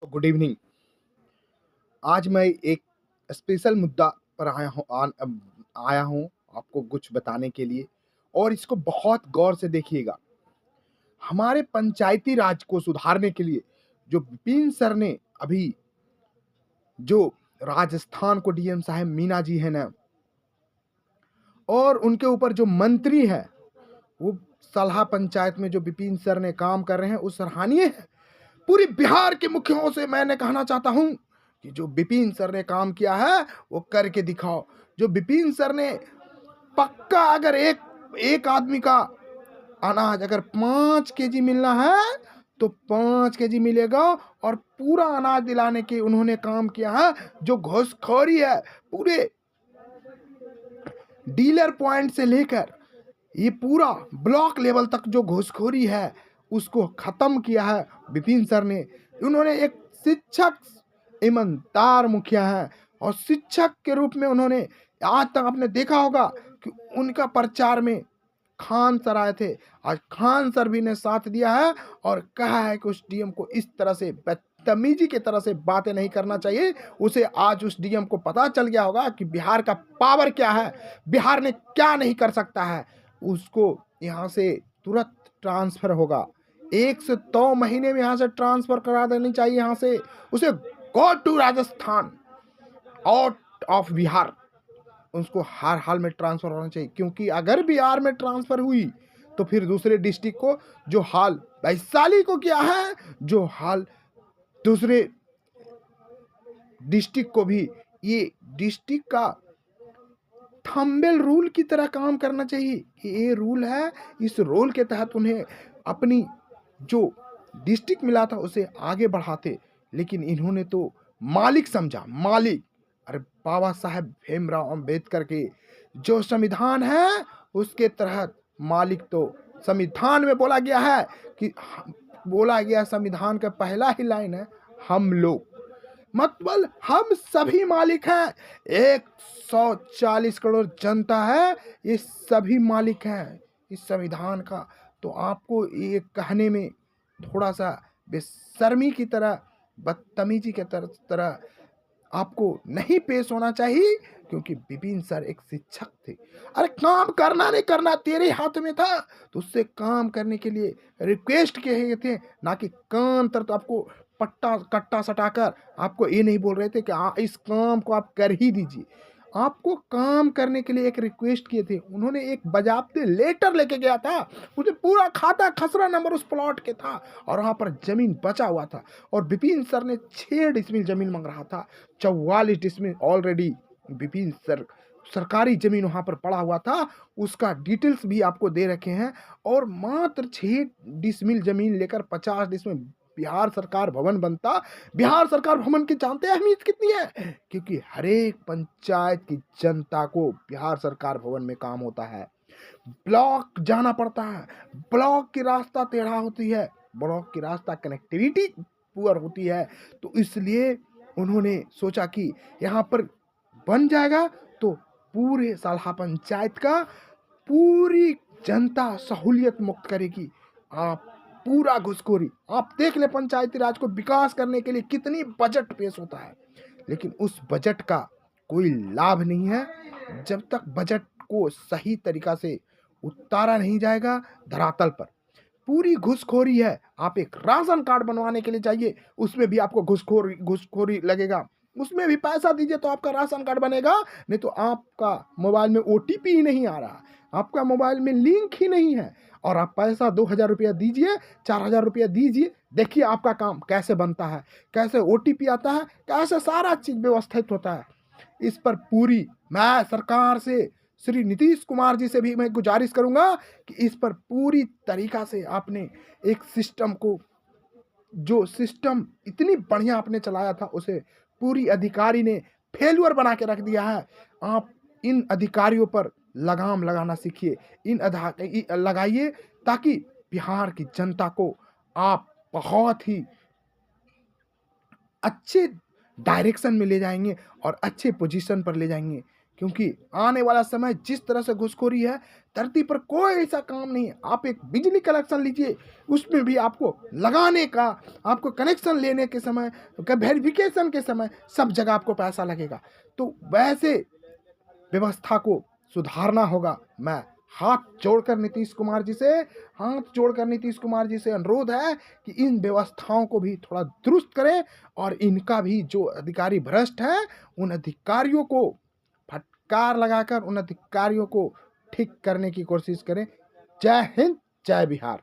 Good evening. आज मैं एक स्पेशल मुद्दा पर आया हूँ आपको कुछ बताने के लिए और इसको बहुत गौर से देखिएगा। हमारे पंचायती राज को सुधारने के लिए जो विपिन सर ने अभी जो राजस्थान को डीएम साहब मीना जी है ना, और उनके ऊपर जो मंत्री है, वो सलाह पंचायत में जो विपिन सर ने काम कर रहे हैं वो सराहनीय है। पूरी बिहार के मुखियों से मैंने कहना चाहता हूं कि जो विपिन सर ने काम किया है वो करके दिखाओ। जो विपिन सर ने पक्का, अगर एक एक आदमी का अनाज अगर 5 केजी मिलना है तो 5 केजी मिलेगा, और पूरा अनाज दिलाने की उन्होंने काम किया है। जो घूसखोरी है पूरे डीलर पॉइंट से लेकर ये पूरा ब्लॉक लेवल तक जो घूसखोरी है उसको खत्म किया है विपिन सर ने। उन्होंने एक शिक्षक, ईमानदार मुखिया है, और शिक्षक के रूप में उन्होंने आज तक आपने देखा होगा कि उनका प्रचार में खान सर आए थे। आज खान सर भी ने साथ दिया है और कहा है कि उस डीएम को इस तरह से बदतमीजी की तरह से बातें नहीं करना चाहिए। उसे आज उस डीएम को पता चल गया होगा कि बिहार का पावर क्या है, बिहार ने क्या नहीं कर सकता है। उसको यहाँ से तुरंत ट्रांसफर होगा, 1 से 2 महीने में यहाँ से ट्रांसफर करा देनी चाहिए। यहाँ से उसे go to Rajasthan, out of Bihar, उसको हर हाल में ट्रांसफर होना चाहिए। क्योंकि अगर बिहार में ट्रांसफर हुई तो फिर दूसरे डिस्ट्रिक्ट को जो हाल वैशाली को किया है, जो हाल दूसरे डिस्ट्रिक्ट को भी, ये डिस्ट्रिक्ट का थंबनेल रूल की तरह काम करना चाहिए कि ये रूल है, इस रूल के तहत उन्हें अपनी जो डिस्ट्रिक्ट मिला था उसे आगे बढ़ाते। लेकिन इन्होंने तो मालिक समझा, मालिक। अरे बाबा साहेब भीमराव अंबेडकर के जो संविधान है उसके तहत मालिक तो संविधान में बोला गया है कि बोला गया, संविधान का पहला ही लाइन है हम लोग, मतलब हम सभी मालिक हैं। 140 करोड़ जनता है, ये सभी मालिक हैं इस संविधान का। तो आपको ये कहने में थोड़ा सा बेशर्मी की तरह, बदतमीजी की तरह आपको नहीं पेश होना चाहिए। क्योंकि विपिन सर एक शिक्षक थे। अरे काम करना नहीं करना तेरे हाथ में था, तो उससे काम करने के लिए रिक्वेस्ट किए थे, ना कि काम तर तो आपको पट्टा कट्टा सटाकर आपको ये नहीं बोल रहे थे कि इस काम को आप कर ही दीजिए। आपको काम करने के लिए एक रिक्वेस्ट किए थे। उन्होंने एक बजाबते लेटर लेके गया था, उसमें पूरा खाता खसरा नंबर उस प्लॉट के था और वहाँ पर जमीन बचा हुआ था। और विपिन सर ने 6 डिसमिल जमीन मांग रहा था, 44 डिसमिल ऑलरेडी विपिन सर सरकारी जमीन वहाँ पर पड़ा हुआ था, उसका डिटेल्स भी आपको दे रखे हैं। और मात्र 6 डिसमिल जमीन लेकर 50 डिसमिल बिहार सरकार भवन बनता। बिहार सरकार भवन की जानते हैं अहमियत कितनी है? क्योंकि हर एक पंचायत की जनता को बिहार सरकार भवन में काम होता है। ब्लॉक जाना पड़ता है, ब्लॉक की रास्ता टेढ़ा होती है, ब्लॉक की रास्ता कनेक्टिविटी पुअर होती है। तो इसलिए उन्होंने सोचा कि यहाँ पर बन जाएगा तो पूरे सालहा पंचायत का पूरी जनता सहूलियत मुक्त करेगी। आप पूरा घुसखोरी आप देख ले, पंचायती राज को विकास करने के लिए कितनी बजट पेश होता है, लेकिन उस बजट का कोई लाभ नहीं है जब तक बजट को सही तरीका से उतारा नहीं जाएगा धरातल पर। पूरी घुसखोरी है। आप एक राशन कार्ड बनवाने के लिए जाइए, उसमें भी आपको घुसखोरी लगेगा। उसमें भी पैसा दीजिए तो आपका राशन कार्ड बनेगा, नहीं तो आपका मोबाइल में ओटीपी ही नहीं आ रहा, आपका मोबाइल में लिंक ही नहीं है, और आप पैसा 2,000 रुपया दीजिए, 4,000 रुपया दीजिए, देखिए आपका काम कैसे बनता है, कैसे ओटीपी आता है, कैसे सारा चीज़ व्यवस्थित होता है। इस पर पूरी मैं सरकार से, श्री नीतीश कुमार जी से भी मैं गुजारिश करूंगा कि इस पर पूरी तरीका से आपने एक सिस्टम को, जो सिस्टम इतनी बढ़िया आपने चलाया था उसे पूरी अधिकारी ने फेल्यूर बना के रख दिया है। आप इन अधिकारियों पर लगाम लगाना सीखिए, लगाइए, ताकि बिहार की जनता को आप बहुत ही अच्छे डायरेक्शन में ले जाएंगे और अच्छे पोजीशन पर ले जाएंगे। क्योंकि आने वाला समय जिस तरह से घुसखोरी है, धरती पर कोई ऐसा काम नहीं है। आप एक बिजली कनेक्शन लीजिए, उसमें भी आपको लगाने का, आपको कनेक्शन लेने के समय, वेरिफिकेशन के समय सब जगह आपको पैसा लगेगा। तो वैसे व्यवस्था को सुधारना होगा। मैं हाथ जोड़कर नीतीश कुमार जी से अनुरोध है कि इन व्यवस्थाओं को भी थोड़ा दुरुस्त करें और इनका भी जो अधिकारी भ्रष्ट है, उन अधिकारियों को फटकार लगाकर उन अधिकारियों को ठीक करने की कोशिश करें। जय हिंद, जय बिहार।